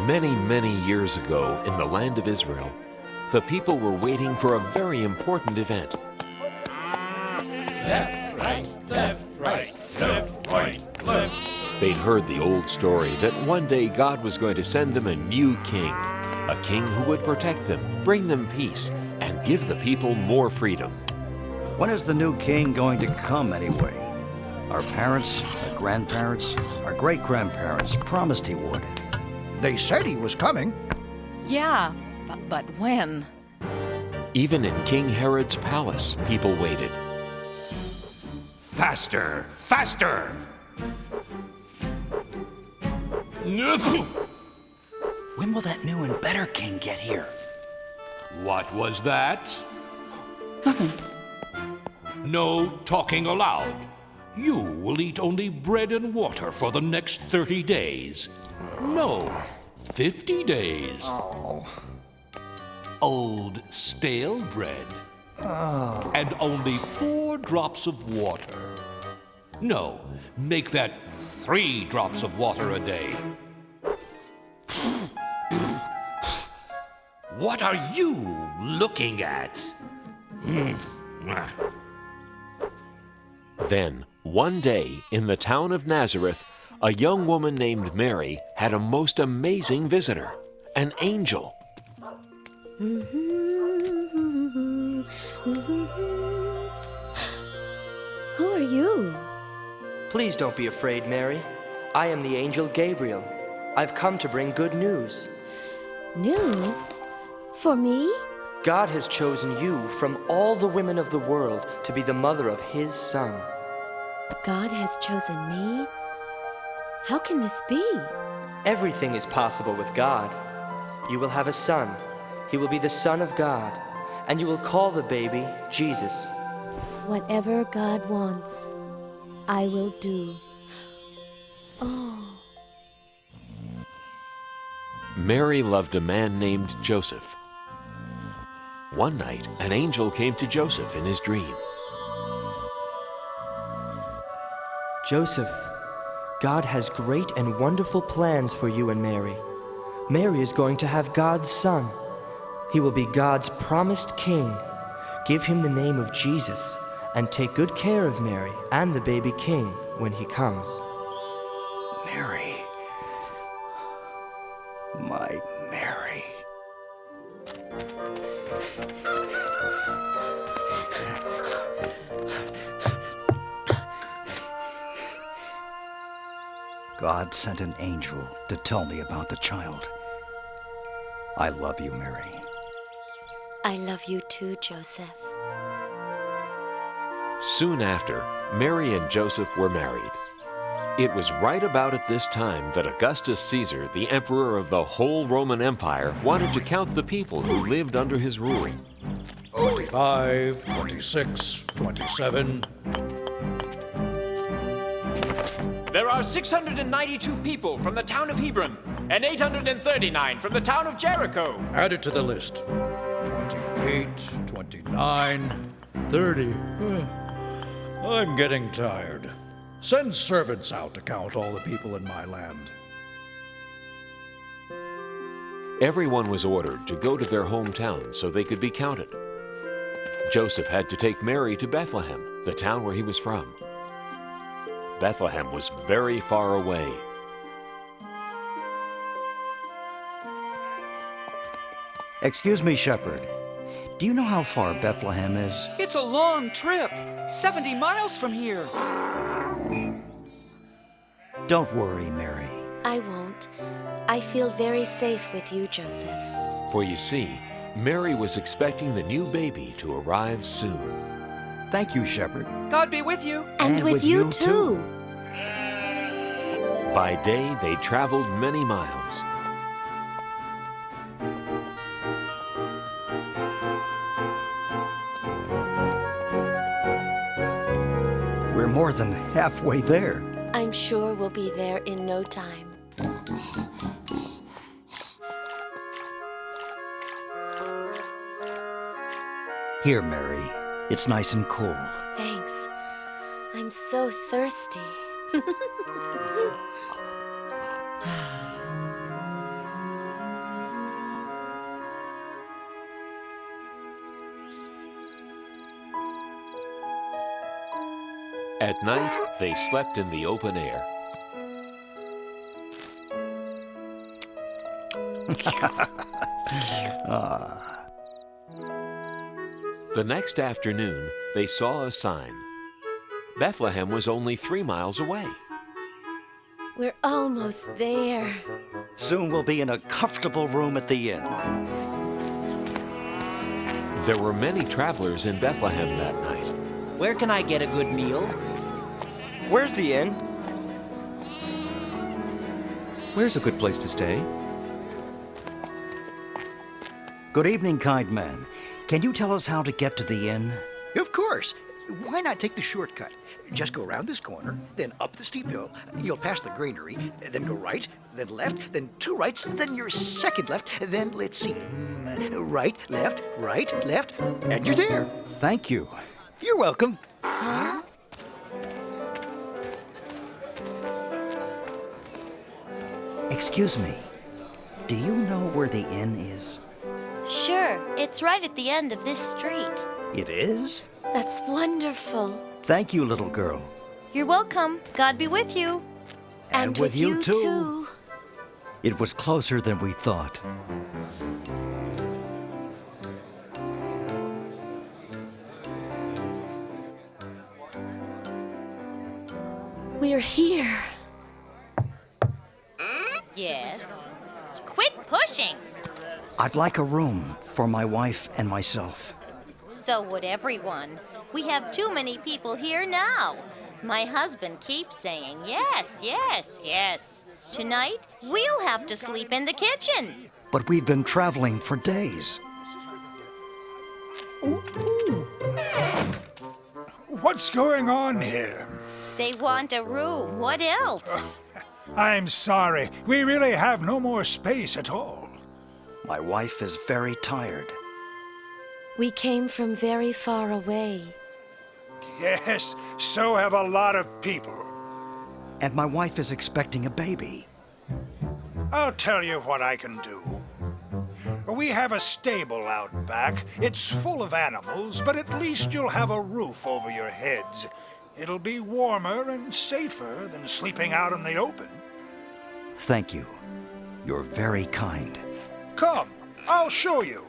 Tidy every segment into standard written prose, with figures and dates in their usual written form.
Many, many years ago, in the land of Israel, the people were waiting for a very important event. Left, right, left, right, left, right, left. They'd heard the old story that one day God was going to send them a new king, a king who would protect them, bring them peace, and give the people more freedom. When is the new king going to come anyway? Our parents, our grandparents, our great-grandparents promised he would. They said he was coming. Yeah, but when? Even in King Herod's palace, people waited. Faster, faster! When will that new and better king get here? What was that? Nothing. No talking aloud. You will eat only bread and water for the next 30 days. No, 50 days. Old stale bread. And only 4 drops of water. No, make that 3 drops of water a day. What are you looking at? Then, one day, in the town of Nazareth, a young woman named Mary had a most amazing visitor, an angel. Who are you? Please don't be afraid, Mary. I am the angel Gabriel. I've come to bring good news. News? For me? God has chosen you from all the women of the world to be the mother of his son. God has chosen me? How can this be? Everything is possible with God. You will have a son. He will be the Son of God, and you will call the baby Jesus. Whatever God wants, I will do. Oh. Mary loved a man named Joseph. One night, an angel came to Joseph in his dream. Joseph, God has great and wonderful plans for you and Mary. Mary is going to have God's son. He will be God's promised king. Give him the name of Jesus and take good care of Mary and the baby king when he comes. Mary. My Mary. God sent an angel to tell me about the child. I love you, Mary. I love you too, Joseph. Soon after, Mary and Joseph were married. It was right about at this time that Augustus Caesar, the emperor of the whole Roman Empire, wanted to count the people who lived under his rule. 25, 26, 27. There are 692 people from the town of Hebron, and 839 from the town of Jericho. Add it to the list. 28, 29, 30. I'm getting tired. Send servants out to count all the people in my land. Everyone was ordered to go to their hometown so they could be counted. Joseph had to take Mary to Bethlehem, the town where he was from. Bethlehem was very far away. Excuse me, shepherd. Do you know how far Bethlehem is? It's a long trip. 70 miles from here. Don't worry, Mary. I won't. I feel very safe with you, Joseph. For you see, Mary was expecting the new baby to arrive soon. Thank you, shepherd. God be with you. And with you too. By day, they traveled many miles. We're more than halfway there. I'm sure we'll be there in no time. Here, Mary. It's nice and cool. Thanks. I'm so thirsty. At night, they slept in the open air. The next afternoon, they saw a sign. Bethlehem was only 3 miles away. We're almost there. Soon we'll be in a comfortable room at the inn. There were many travelers in Bethlehem that night. Where can I get a good meal? Where's the inn? Where's a good place to stay? Good evening, kind man. Can you tell us how to get to the inn? Of course. Why not take the shortcut? Just go around this corner, then up the steep hill. You'll pass the granary, then go right, then left, then 2 rights, then your second left, then let's see. Right, left, and you're there. Thank you. You're welcome. Excuse me. Do you know where the inn is? Sure, it's right at the end of this street. It is? That's wonderful. Thank you, little girl. You're welcome. God be with you. And with you too. It was closer than we thought. We're here. Yes. Quit pushing. I'd like a room for my wife and myself. So would everyone. We have too many people here now. My husband keeps saying yes, yes, yes. Tonight, we'll have to sleep in the kitchen. But we've been traveling for days. What's going on here? They want a room. What else? I'm sorry. We really have no more space at all. My wife is very tired. We came from very far away. Yes, so have a lot of people. And my wife is expecting a baby. I'll tell you what I can do. We have a stable out back. It's full of animals, but at least you'll have a roof over your heads. It'll be warmer and safer than sleeping out in the open. Thank you. You're very kind. Come, I'll show you.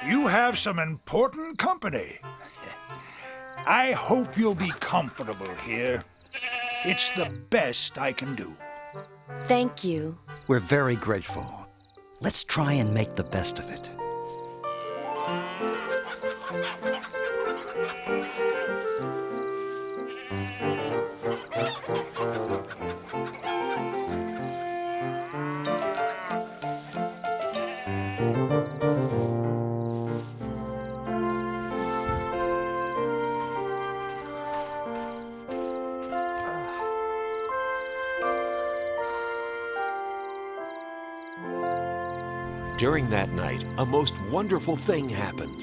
You have some important company. I hope you'll be comfortable here. It's the best I can do. Thank you. We're very grateful. Let's try and make the best of it. During that night, a most wonderful thing happened.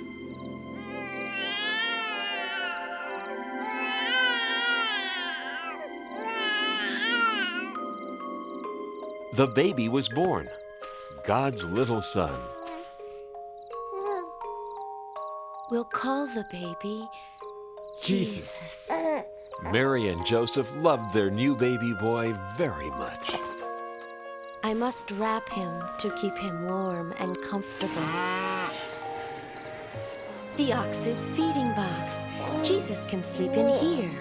The baby was born, God's little son. We'll call the baby Jesus. Mary and Joseph loved their new baby boy very much. I must wrap him to keep him warm and comfortable. The ox's feeding box. Jesus can sleep in here.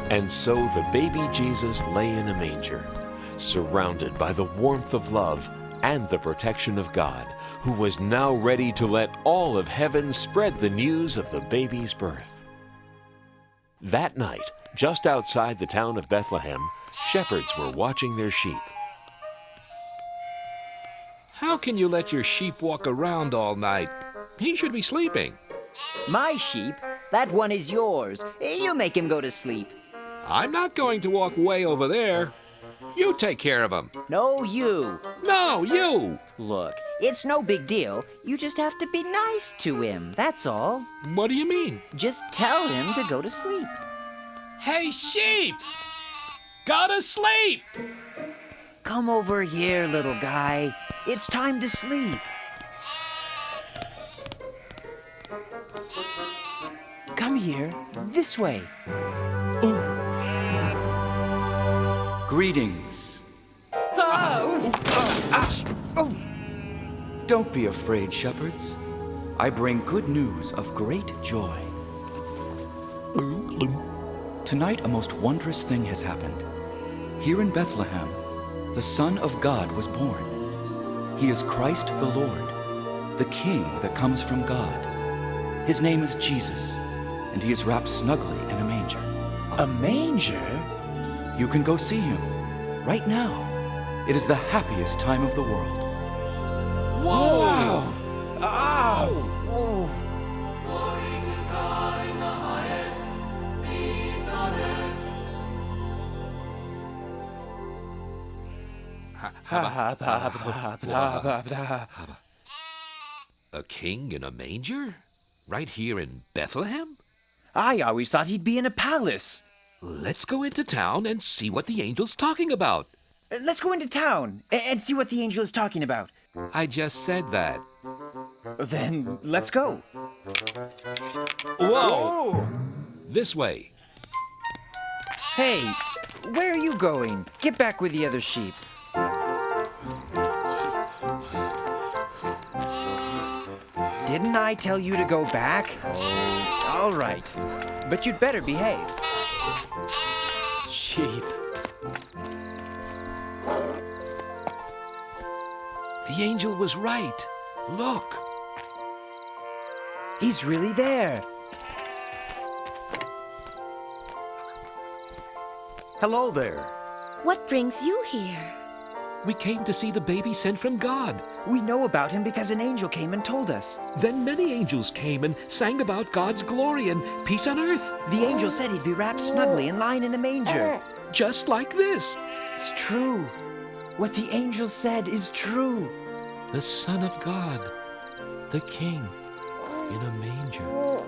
And so the baby Jesus lay in a manger, surrounded by the warmth of love and the protection of God, who was now ready to let all of heaven spread the news of the baby's birth. That night, just outside the town of Bethlehem, shepherds were watching their sheep. How can you let your sheep walk around all night? He should be sleeping. My sheep? That one is yours. You make him go to sleep. I'm not going to walk way over there. You take care of him. No, you. No, you. Look, it's no big deal. You just have to be nice to him, that's all. What do you mean? Just tell him to go to sleep. Hey, sheep! Go to sleep! Come over here, little guy. It's time to sleep. Come here, this way. Greetings. Don't be afraid, shepherds. I bring good news of great joy. Tonight, a most wondrous thing has happened. Here in Bethlehem, the Son of God was born. He is Christ the Lord, the King that comes from God. His name is Jesus, and he is wrapped snugly in a manger. A manger? You can go see him right now. It is the happiest time of the world. Whoa! Wow. Ow! A king in a manger? Right here in Bethlehem? I always thought he'd be in a palace. Let's go into town and see what the angel's talking about. Let's go into town and see what the angel is talking about. I just said that. Then let's go. Whoa! This way. Hey, where are you going? Get back with the other sheep. Didn't I tell you to go back? Oh, all right. But you'd better behave. Sheep. The angel was right. Look. He's really there. Hello there. What brings you here? We came to see the baby sent from God. We know about him because an angel came and told us. Then many angels came and sang about God's glory and peace on earth. The angel said he'd be wrapped snugly and lying in a manger. Just like this. It's true. What the angel said is true. The Son of God, the King, in a manger.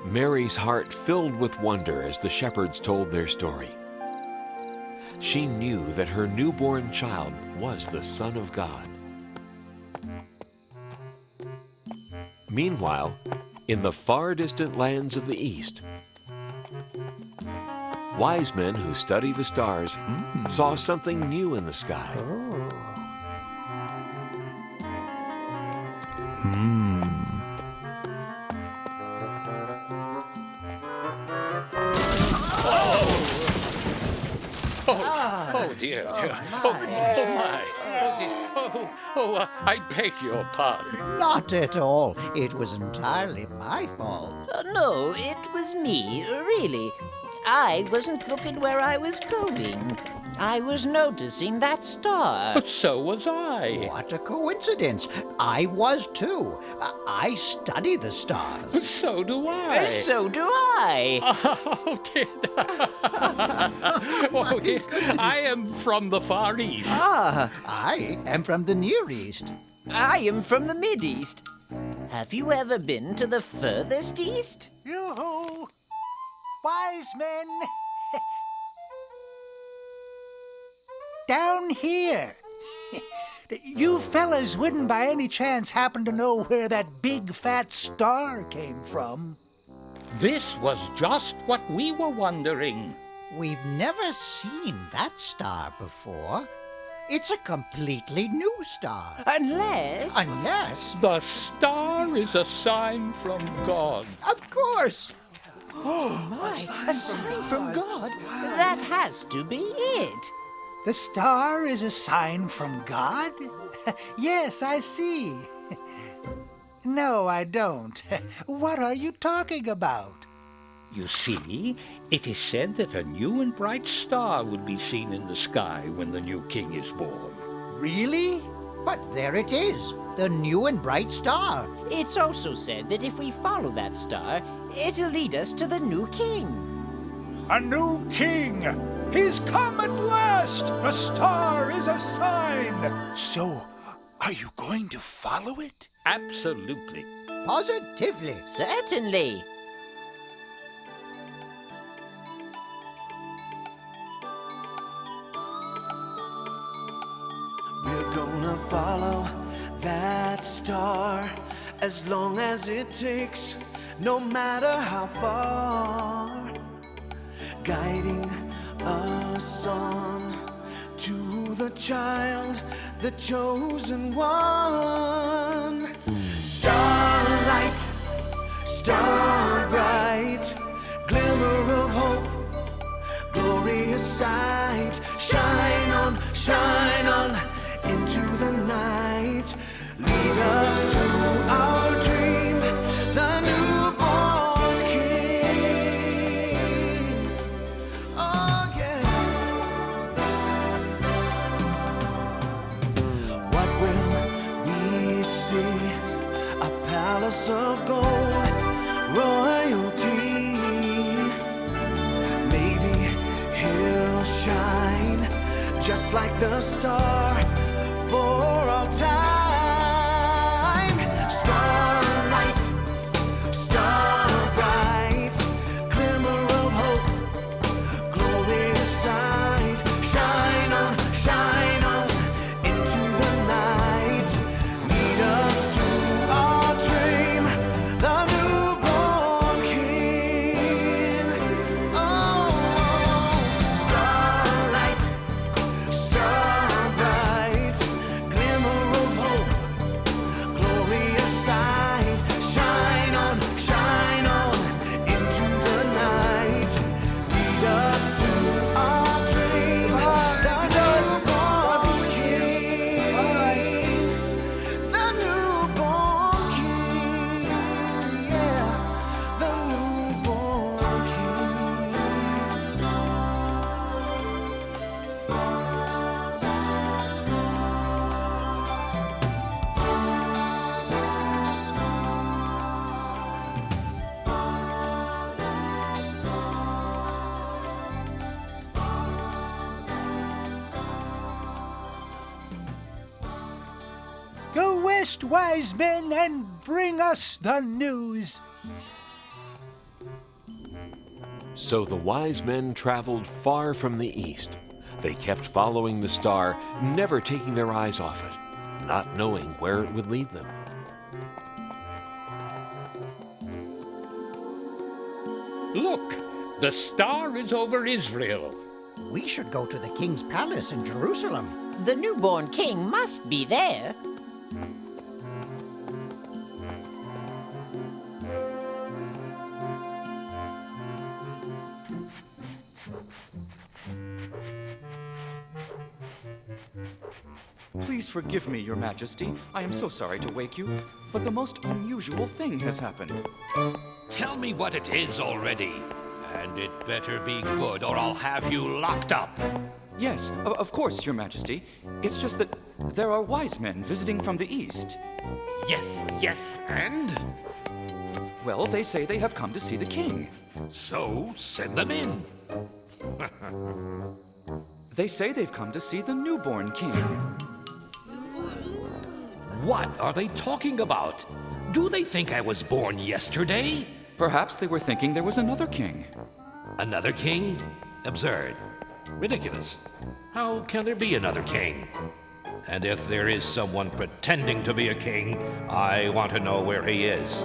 Mary's heart filled with wonder as the shepherds told their story. She knew that her newborn child was the Son of God. Meanwhile, in the far distant lands of the East, wise men who study the stars saw something new in the sky. Oh dear. My. I beg your pardon. Not at all. It was entirely my fault. No, it was me, really. I wasn't looking where I was going. I was noticing that star. So was I. What a coincidence. I was too. I study the stars. So do I. So do I. Oh, dear. Oh, dear. I am from the Far East. I am from the Near East. I am from the Mid-East. Have you ever been to the furthest east? Yoo-hoo! Wise men! Down here! You fellas wouldn't by any chance happen to know where that big fat star came from? This was just what we were wondering. We've never seen that star before. It's a completely new star. Unless... The star is a sign from God. Of course! Oh, my. A sign from God? That has to be it. The star is a sign from God? Yes, I see. No, I don't. What are you talking about? You see, it is said that a new and bright star will be seen in the sky when the new king is born. Really? But there it is, the new and bright star. It's also said that if we follow that star, it'll lead us to the new king. A new king! He's come at last! A star is a sign! So, are you going to follow it? Absolutely. Positively. Certainly. follow that star as long as it takes, no matter how far, guiding us on to the child, the chosen one. Starlight, star bright, glimmer of hope, glorious sight. Shine on into the night. Lead us to our dream, the newborn King. Oh yeah. What will we see? A palace of gold, royalty. Maybe he'll shine just like the star for all time. Starlight, star bright, glimmer of hope, glorious sight. Shine on into the night. Lead us to our dream, the newborn King. Oh, starlight, star bright, glimmer of hope, glorious sight. Shine on into the night. Lead us to our dream, the newborn King. The newborn King, yeah, the newborn King. Go west, wise men, and bring us the news. So the wise men traveled far from the east. They kept following the star, never taking their eyes off it, not knowing where it would lead them. Look, the star is over Israel. We should go to the king's palace in Jerusalem. The newborn king must be there. Please forgive me, Your Majesty. I am so sorry to wake you, but the most unusual thing has happened. Tell me what it is already. And it better be good, or I'll have you locked up. Yes, of course, Your Majesty. It's just that there are wise men visiting from the east. Yes, and? Well, they say they have come to see the king. So, send them in. They say they've come to see the newborn king. What are they talking about? Do they think I was born yesterday? Perhaps they were thinking there was another king. Another king? Absurd. Ridiculous. How can there be another king? And if there is someone pretending to be a king, I want to know where he is.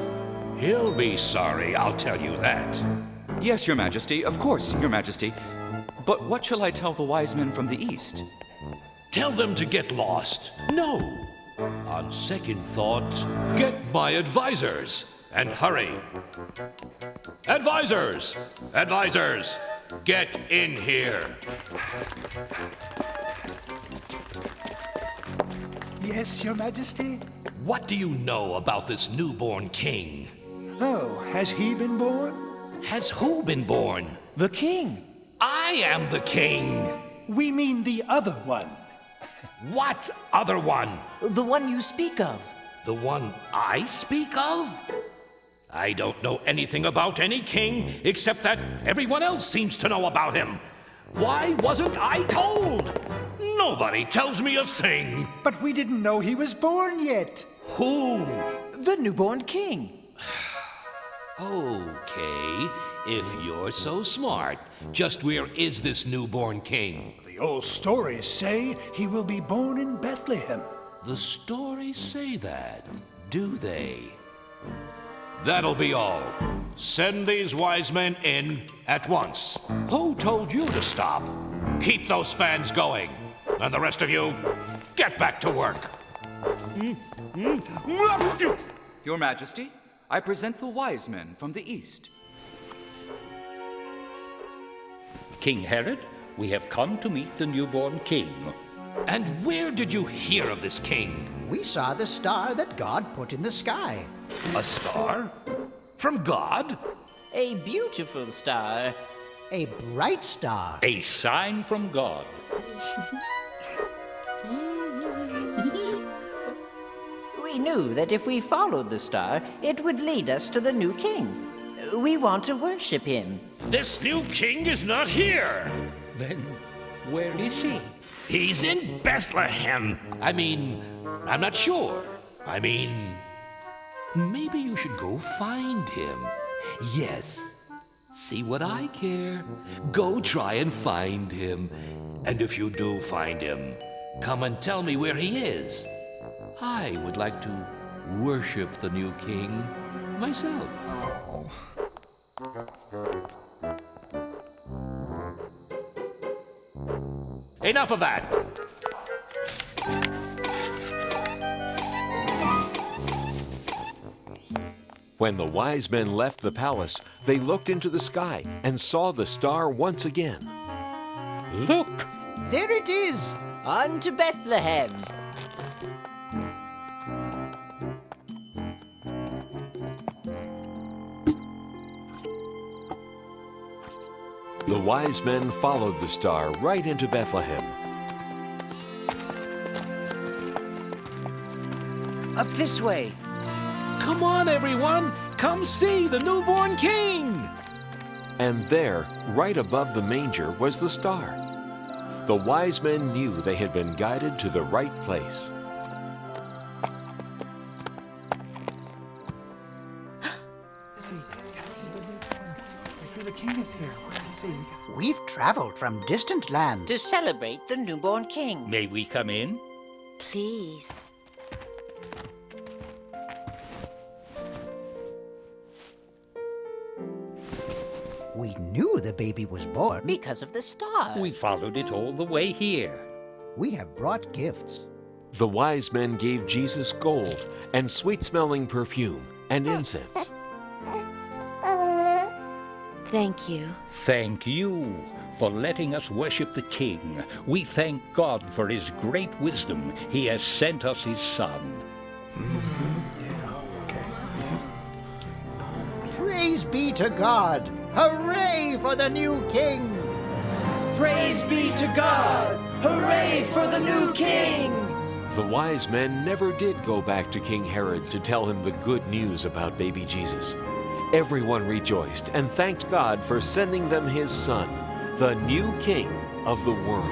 He'll be sorry, I'll tell you that. Yes, Your Majesty, of course, Your Majesty. But what shall I tell the wise men from the east? Tell them to get lost. No. On second thought, get my advisors. And hurry. Advisors! Advisors! Get in here. Yes, Your Majesty? What do you know about this newborn king? Oh, has he been born? Has who been born? The king. I am the king. We mean the other one. What other one? The one you speak of. The one I speak of? I don't know anything about any king except that everyone else seems to know about him. Why wasn't I told? Nobody tells me a thing. But we didn't know he was born yet. Who? The newborn king. Okay, if you're so smart, just where is this newborn king? The old stories say he will be born in Bethlehem. The stories say that, do they? That'll be all. Send these wise men in at once. Who told you to stop? Keep those fans going. And the rest of you, get back to work. Your Majesty, I present the wise men from the east. King Herod, we have come to meet the newborn king. And where did you hear of this king? We saw the star that God put in the sky. A star? From God? A beautiful star. A bright star. A sign from God. We knew that if we followed the star, it would lead us to the new king. We want to worship him. This new king is not here. Then where is he? He's in Bethlehem. I'm not sure. Maybe you should go find him. Yes. See what I care. Go try and find him. And if you do find him, come and tell me where he is. I would like to worship the new king myself. Enough of that. When the wise men left the palace, they looked into the sky and saw the star once again. Look! There it is! On to Bethlehem! The wise men followed the star right into Bethlehem. Up this way! Come on, everyone! Come see the newborn king! And there, right above the manger, was the star. The wise men knew they had been guided to the right place. The king is here. We've traveled from distant lands to celebrate the newborn king. May we come in? Please. We knew the baby was born because of the star. We followed it all the way here. We have brought gifts. The wise men gave Jesus gold and sweet-smelling perfume and incense. Thank you. Thank you for letting us worship the King. We thank God for his great wisdom. He has sent us his Son. Praise be to God! Hooray for the new king! Praise be to God! Hooray for the new king! The wise men never did go back to King Herod to tell him the good news about baby Jesus. Everyone rejoiced and thanked God for sending them his son, the new king of the world.